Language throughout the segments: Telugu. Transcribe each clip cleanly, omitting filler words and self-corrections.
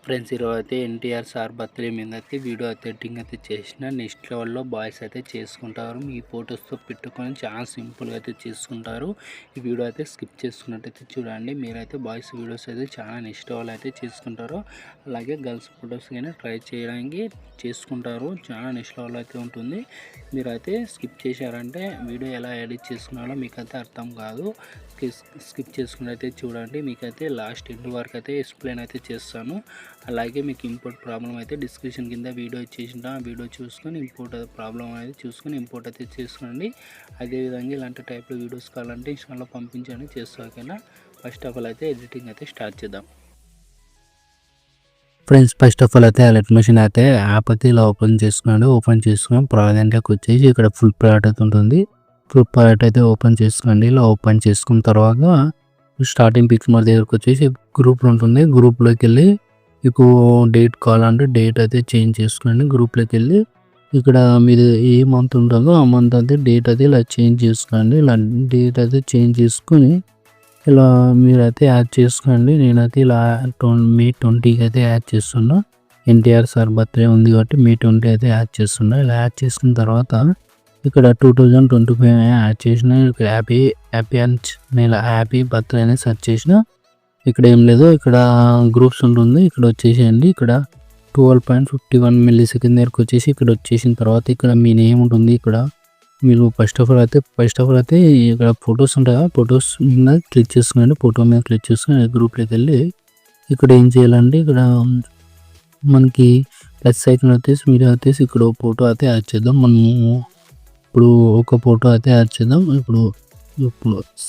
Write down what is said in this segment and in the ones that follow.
ఫ్రెండ్స్ ఈరోజు అయితే ఎన్టీఆర్ సార్ బర్త్డే మీద అయితే వీడియో అయితే ఎడిటింగ్ అయితే చేసిన. నెక్స్ట్ లెవెల్లో బాయ్స్ అయితే చేసుకుంటారు. మీ ఫొటోస్తో పెట్టుకొని చాలా సింపుల్గా అయితే చేసుకుంటారు. ఈ వీడియో అయితే స్కిప్ చేసుకున్నట్టయితే చూడండి. మీరైతే బాయ్స్ వీడియోస్ అయితే చాలా నెక్స్ట్ లెవెల్ అయితే చేసుకుంటారు. అలాగే గర్ల్స్ ఫొటోస్ కానీ ట్రై చేయడానికి చేసుకుంటారు. చాలా నెక్స్ట్ లెవెల్ అయితే ఉంటుంది. మీరైతే స్కిప్ చేశారంటే వీడియో ఎలా ఎడిట్ చేసుకున్నారో మీకైతే అర్థం కాదు. స్కిప్ చేసుకున్నట్టయితే చూడండి. మీకైతే లాస్ట్ ఎండ్ వరకు అయితే ఎక్స్ప్లెయిన్ అయితే చేస్తాను. అలాగే మీకు ఇంపోర్ట్ ప్రాబ్లం అయితే డిస్క్రిప్షన్ కింద వీడియో ఇచ్చేసిన ఆ వీడియో చూసుకొని ఇంపోర్ట్ ప్రాబ్లం అనేది చూసుకొని ఇంపోర్ట్ అయితే చేసుకోండి. అదేవిధంగా ఇలాంటి టైప్లో వీడియోస్ కావాలంటే ఇన్స్టాలో పంపించండి చేస్తాకైనా. ఫస్ట్ ఆఫ్ ఆల్ అయితే ఎడిటింగ్ అయితే స్టార్ట్ చేద్దాం. ఫ్రెండ్స్ ఫస్ట్ ఆఫ్ ఆల్ అయితే ఎలక్ట్రిక్ మెషిన్ అయితే యాప్ అయితే ఇలా ఓపెన్ చేసుకోండి. ఓపెన్ చేసుకుని ప్రాజెక్ట్లోకి వచ్చేసి ఇక్కడ ఫుల్ ప్రోడక్ట్ అయితే ఉంటుంది. ఫుల్ ప్రోడక్ట్ అయితే ఓపెన్ చేసుకోండి. ఇలా ఓపెన్ చేసుకున్న తర్వాత స్టార్టింగ్ పిక్చర్ దగ్గరకు వచ్చేసి గ్రూప్ ఉంటుంది. గ్రూప్లోకి వెళ్ళి మీకు డేట్ కావాలంటే డేట్ అయితే చేంజ్ చేసుకోండి. గ్రూప్లోకి వెళ్ళి ఇక్కడ మీరు ఏ మంత్ ఉంటుందో ఆ మంత్ అయితే డేట్ అయితే ఇలా చేంజ్ చేసుకోండి. ఇలా డేట్ అయితే చేంజ్ చేసుకొని ఇలా మీరైతే యాడ్ చేసుకోండి. నేనైతే ఇలా మే 20కి అయితే యాడ్ చేస్తున్నా. ఎన్టీఆర్ సార్ బర్త్డే ఉంది కాబట్టి మే 20 అయితే యాడ్ చేస్తున్నా. ఇలా యాడ్ చేసుకున్న తర్వాత ఇక్కడ 2025 యాడ్ చేసిన. ఇక్కడ హ్యాపీ బర్త్డే అని సెర్చ్ చేసిన. ఇక్కడ ఏం లేదు, ఇక్కడ గ్రూప్స్ ఉంటుంది. ఇక్కడ వచ్చేసేయండి. ఇక్కడ 12.51 మిల్లీ సెకండ్ దగ్గరకు వచ్చేసి ఇక్కడ వచ్చేసిన తర్వాత ఇక్కడ మీ నేమ్ ఉంటుంది. ఇక్కడ మీరు ఫస్ట్ ఆఫ్ ఆల్ అయితే ఇక్కడ ఫొటోస్ ఉంటాయి. ఫొటోస్ మీద క్లిక్ చేసుకోండి. ఫోటో మీద క్లిక్ చేసుకుని గ్రూప్లోకి వెళ్ళి ఇక్కడ ఏం చేయాలంటే ఇక్కడ మనకి ప్లస్ ఐకాన్ వచ్చేసి మీరు వచ్చేసి ఇక్కడ ఫోటో అయితే యాడ్ చేద్దాం. మనము ఇప్పుడు ఒక ఫోటో అయితే యాడ్ చేద్దాం. ఇప్పుడు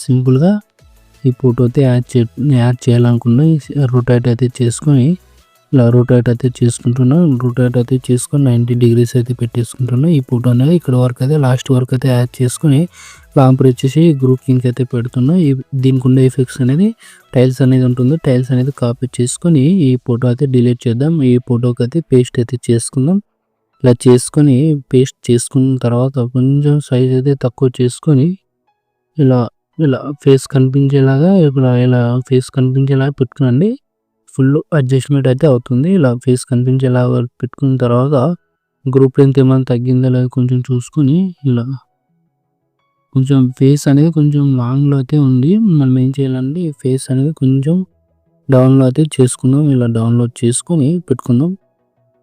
సింపుల్గా ఈ ఫోటో అయితే యాడ్ చేయాలనుకున్నా రొటేట్ అయితే చేసుకొని ఇలా రొటేట్ అయితే చేసుకొని 90 degrees అయితే పెట్టేసుకుంటున్నా. ఈ ఫోటో అనేది ఇక్కడ వరకు అయితే లాస్ట్ వరకు అయితే యాడ్ చేసుకొని లాంప్ వచ్చేసి గ్రూప్ లింక్ అయితే పెడుతున్నా. దీనికి ఉండే ఎఫెక్ట్స్ అనేది టైల్స్ అనేది ఉంటుంది. టైల్స్ అనేది కాపీ చేసుకొని ఈ ఫోటో అయితే డిలీట్ చేద్దాం. ఈ ఫోటోకి అయితే పేస్ట్ అయితే చేసుకుందాం. ఇలా చేసుకొని పేస్ట్ చేసుకున్న తర్వాత కొంచెం సైజ్ అయితే తక్కువ చేసుకొని ఇలా ఫేస్ కనిపించేలాగా ఇలా ఫేస్ కనిపించేలాగా పెట్టుకునండి. ఫుల్ అడ్జస్ట్మెంట్ అయితే అవుతుంది. ఇలా ఫేస్ కనిపించేలాగా పెట్టుకున్న తర్వాత గ్రూప్ లెంత్ ఏమైనా తగ్గిందో లేదా కొంచెం చూసుకొని ఇలా కొంచెం ఫేస్ అనేది కొంచెం లాంగ్లో అయితే ఉంది. మనం ఏం చేయాలంటే ఫేస్ అనేది కొంచెం డౌన్లో అయితే చేసుకుందాం. ఇలా డౌన్లోడ్ చేసుకొని పెట్టుకుందాం.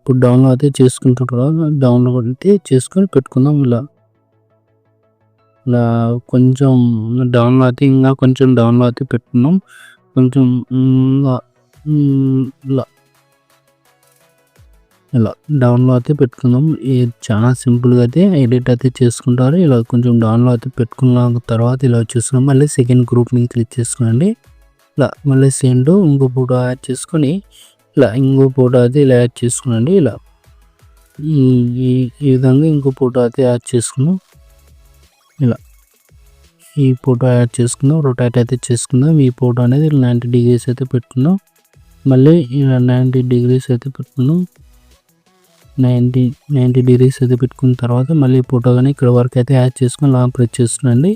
ఇప్పుడు డౌన్లో అయితే చేసుకున్న తర్వాత డౌన్లోడ్ అయితే చేసుకొని పెట్టుకుందాం. ఇలా కొంచెం డౌన్లో అయితే ఇంకా కొంచెం డౌన్లో అయితే పెట్టుకున్నాం. కొంచెం ఇలా డౌన్లో అయితే పెట్టుకుందాం. చాలా సింపుల్గా అయితే ఎడిట్ అయితే చేసుకుంటారు. ఇలా కొంచెం డౌన్లో అయితే పెట్టుకున్న తర్వాత ఇలా చూసుకున్నాం. మళ్ళీ సెకండ్ గ్రూప్ని క్లిక్ చేసుకోండి. ఇలా మళ్ళీ సెండ్ ఇంకో ఫోటో యాడ్ చేసుకొని ఇలా ఇంకో ఫోటో అయితే ఇలా యాడ్ చేసుకునండి. ఇలా ఈ విధంగా ఇంకో ఫోటో అయితే యాడ్ చేసుకున్నాం. ఇలా ఈ ఫోటో యాడ్ చేసుకుందాం. రొటేట్ అయితే చేసుకుందాం. ఈ ఫోటో అనేది 90 degrees అయితే పెట్టుకుందాం. మళ్ళీ ఇలా 90 degrees అయితే పెట్టుకుందాం. 90 degrees అయితే పెట్టుకున్న తర్వాత మళ్ళీ ఫోటో కానీ ఇక్కడ వరకు అయితే యాడ్ చేసుకుని లాంగ్ ప్రెస్ చేస్తుందండి.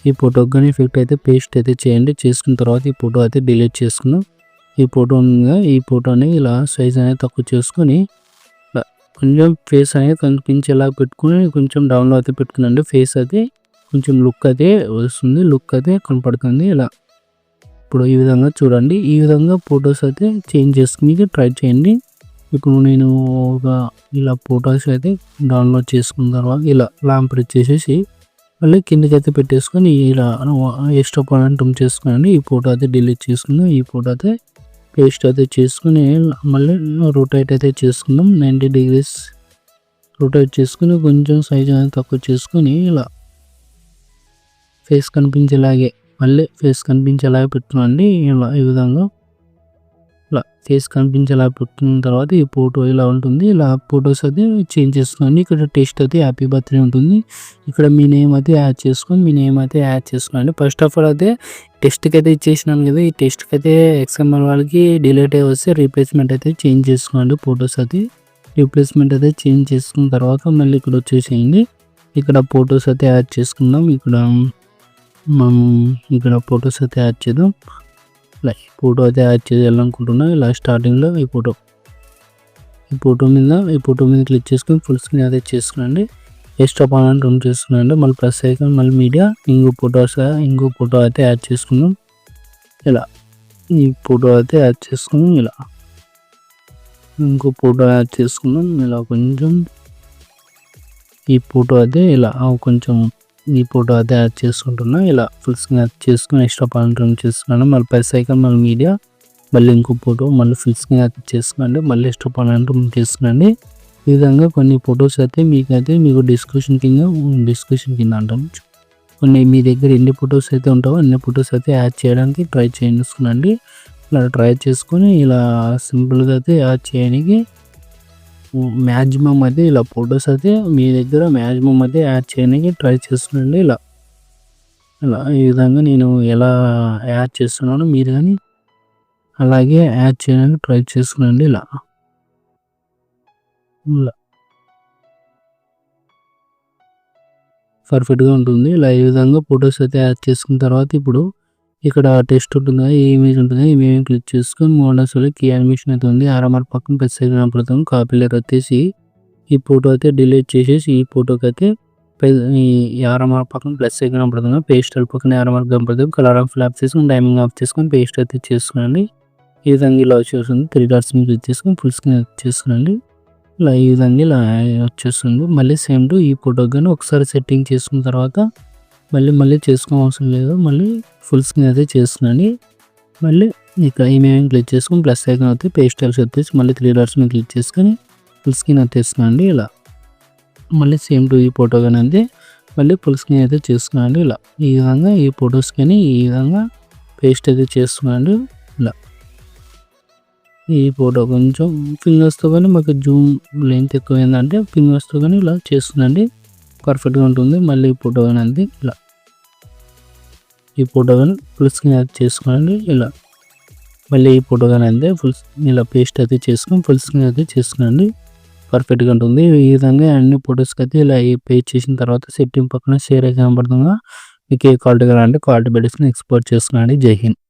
ఈ ఫోటోకి కానీ ఎఫెక్ట్ అయితే పేస్ట్ అయితే చేయండి. చేసుకున్న తర్వాత ఈ ఫోటో అయితే డిలీట్ చేసుకుందాం. ఈ ఫోటోని ఇలా సైజ్ అనేది తక్కువ చేసుకొని కొంచెం ఫేస్ అనేది కనిపించేలా పెట్టుకుని కొంచెం డౌన్లో అయితే పెట్టుకునండి. ఫేస్ అయితే కొంచెం లుక్ అయితే వస్తుంది, లుక్ అయితే కనపడుతుంది. ఇలా ఇప్పుడు ఈ విధంగా చూడండి. ఈ విధంగా ఫొటోస్ అయితే చేంజ్ చేసుకుని ట్రై చేయండి. ఇప్పుడు నేను ఇలా ఫొటోస్ అయితే డౌన్లోడ్ చేసుకున్న తర్వాత ఇలా లాంప్ ప్రెస్ చేసేసి మళ్ళీ కిందకి అయితే పెట్టేసుకొని ఇలా ఎక్స్ట్రా పాయింట్ ట్రిమ్ చేసుకోండి. ఈ ఫోటో అయితే డిలీట్ చేసుకుని ఈ ఫోటో అయితే పేస్ట్ అయితే చేసుకుని మళ్ళీ రొటేట్ అయితే చేసుకుందాం. 90 degrees రొటేట్ చేసుకుని కొంచెం సైజ్ అనేది తక్కువ చేసుకొని ఇలా ఫేస్ కనిపించేలాగే మళ్ళీ ఫేస్ కనిపించేలాగా పెట్టుకోండి. ఇలా ఈ విధంగా ఇలా ఫేస్ కనిపించేలా పెట్టుకున్న తర్వాత ఈ ఫోటో ఇలా ఉంటుంది. ఇలా ఫొటోస్ అయితే చేంజ్ చేసుకోండి. ఇక్కడ టెస్ట్ అయితే హ్యాపీ బర్త్డే ఉంటుంది. ఇక్కడ మీ నేమ్ అయితే యాడ్ చేసుకోండి. ఫస్ట్ ఆఫ్ ఆల్ అయితే టెస్ట్కి అయితే ఇచ్చేసినాను కదా. ఈ టెస్ట్కి అయితే XML వాళ్ళకి డిలీట్ అయ్యి వస్తే రీప్లేస్మెంట్ అయితే చేంజ్ చేసుకోండి. ఫొటోస్ అయితే రీప్లేస్మెంట్ అయితే చేంజ్ చేసుకున్న తర్వాత మళ్ళీ ఇక్కడ వచ్చేసేయండి. ఇక్కడ ఫొటోస్ అయితే యాడ్ చేసుకుందాం. మనం ఇక్కడ ఫొటోస్ అయితే యాడ్ చేద్దాం. ఇలా ఫోటో అయితే యాడ్ చేయాలనుకుంటున్నా. ఇలా స్టార్టింగ్లో ఈ ఫోటో ఈ ఫోటో మీద క్లిక్ చేసుకొని ఫుల్ స్క్రీన్ అయితే చేసుకునండి. ఎక్స్ట్రా పాయింట్ రిమూవ్ చేసుకున్నాండి. మళ్ళీ ప్లస్ ఐకాన్, మళ్ళీ మీడియా, ఇంకో ఫోటో అయితే యాడ్ చేసుకున్నాం. ఇలా ఈ ఫోటో అయితే యాడ్ చేసుకున్నాం. ఇలా ఇంకో ఫోటో యాడ్ చేసుకున్నాం. ఇలా కొంచెం ఈ ఫోటో అయితే ఇలా కొంచెం ఈ ఫోటో అయితే యాడ్ చేసుకుంటున్నా. ఇలా ఫుల్ స్క్రీన్ యాడ్ చేసుకుని ఎక్స్ట్రా పాయింట్ రిమూవ్ చేసుకున్నాను. మళ్ళీ ప్లస్ ఐకాన్, మళ్ళీ మీడియా, మళ్ళీ ఇంకో ఫోటో, మళ్ళీ ఫుల్ స్క్రీన్ యాడ్ చేసుకున్నాండి. మళ్ళీ ఎక్స్ట్రా పాయింట్ రిమూవ్ చేసుకున్నాండి. ఈ విధంగా కొన్ని ఫొటోస్ అయితే మీకు డిస్క్రిప్షన్ కింద అంటాను. కొన్ని మీ దగ్గర ఎన్ని ఫొటోస్ అయితే ఉంటావో అన్ని ఫొటోస్ అయితే యాడ్ చేయడానికి ట్రై చేసుకునండి. ఇలా ట్రై చేసుకొని ఇలా సింపుల్గా అయితే యాడ్ చేయడానికి మ్యాక్సిమం అయితే ఇలా ఫొటోస్ అయితే మీ దగ్గర మ్యాక్సిమం అయితే యాడ్ చేయడానికి ట్రై చేస్తున్నాండి. ఇలా ఈ విధంగా నేను ఎలా యాడ్ చేస్తున్నానో మీరు కానీ అలాగే యాడ్ చేయడానికి ట్రై చేసుకునండి. ఇలా పర్ఫెక్ట్గా ఉంటుంది. ఇలా ఈ విధంగా ఫొటోస్ అయితే యాడ్ చేసుకున్న తర్వాత ఇప్పుడు ఇక్కడ టెక్స్ట్ ఉంటుంది కదా, ఏ ఇమేజ్ ఉంటుంది, ఇమేజ్ క్లిక్ చేసుకొని మోడల్స్లో కీ యానిమేషన్ అయితే ఉంది. ఆర్ఎంఆర్ పక్కన ప్లస్ ఐకాన్ కనపడుతుంది. కాపీ లేయర్ వచ్చేసి ఈ ఫోటో అయితే డిలీట్ చేసేసి ఈ ఫోటోకి అయితే ఈ ఆర్ఎంఆర్ పక్కన ప్లస్ ఐకాన్ కనపడుతుంది. పేస్టల్ పక్కన ఆర్ఎంఆర్ కనపడుతుంది. కలర్ ఆఫ్ ఫ్లాప్ చేసుకొని టైమింగ్ ఆఫ్ చేసుకొని పేస్ట్ అయితే చేసుకునండి. ఈ విధంగా ఇలా వచ్చేస్తుంది. 3 డాట్స్ మీద క్లిక్ చేసుకొని ఫుల్ స్క్రీన్ అయితే చేసుకునండి. ఇలా ఈ విధంగా ఇలా వచ్చేస్తుంది. మళ్ళీ సేమ్ టు ఈ ఫోటోకి కానీ ఒకసారి సెట్టింగ్ చేసుకున్న తర్వాత మళ్ళీ చేసుకోవడం అవసరం లేదు. మళ్ళీ ఫుల్ స్క్రీన్ అయితే చేస్తున్నాను. మళ్ళీ ఇక్కడ ఇమేజ్ క్లిక్ చేసుకొని ప్లస్ ఐకాన్ అయితే పేస్టల్స్ వచ్చేసి మళ్ళీ 3 డాట్స్ మీద క్లిక్ చేసుకొని ఫుల్ స్క్రీన్ అయితే ఇస్తున్నాండి. ఇలా మళ్ళీ సేమ్ టు ఈ ఫోటో కానీ అంతే మళ్ళీ ఫుల్ స్క్రీన్ అయితే చేసుకున్నాండి. ఇలా ఈ విధంగా ఈ ఫొటోస్ కానీ ఈ విధంగా పేస్ట్ అయితే చేస్తున్నాండి. ఇలా ఈ ఫోటో కొంచెం ఫింగర్స్తో కానీ మాకు జూమ్ లెంత్ ఎక్కువైందంటే ఫింగర్స్తో కానీ ఇలా చేస్తుందండి. పర్ఫెక్ట్గా ఉంటుంది. మళ్ళీ ఈ ఫోటో కానీ అంతే ఇలా ఈ ఫోటో కానీ ఫుల్ స్క్రీన్ అయితే చేసుకోండి. ఇలా మళ్ళీ ఈ ఫోటో కానీ అంతే ఇలా పేస్ట్ అయితే చేసుకొని ఫుల్ స్క్రీన్ అయితే చేసుకోండి. పర్ఫెక్ట్గా ఉంటుంది. ఈ విధంగా అన్ని ఫొటోస్కి అయితే ఇలా పేస్ట్ చేసిన తర్వాత సెట్టింగ్ పక్కన షేర్ అయితే కనబడుతుందా మీకు ఏ క్వాలిటీ కావాలంటే క్వాలిటీ పెట్టేసుకుని ఎక్స్పోర్ట్ చేసుకున్నాండి. జై హింద్.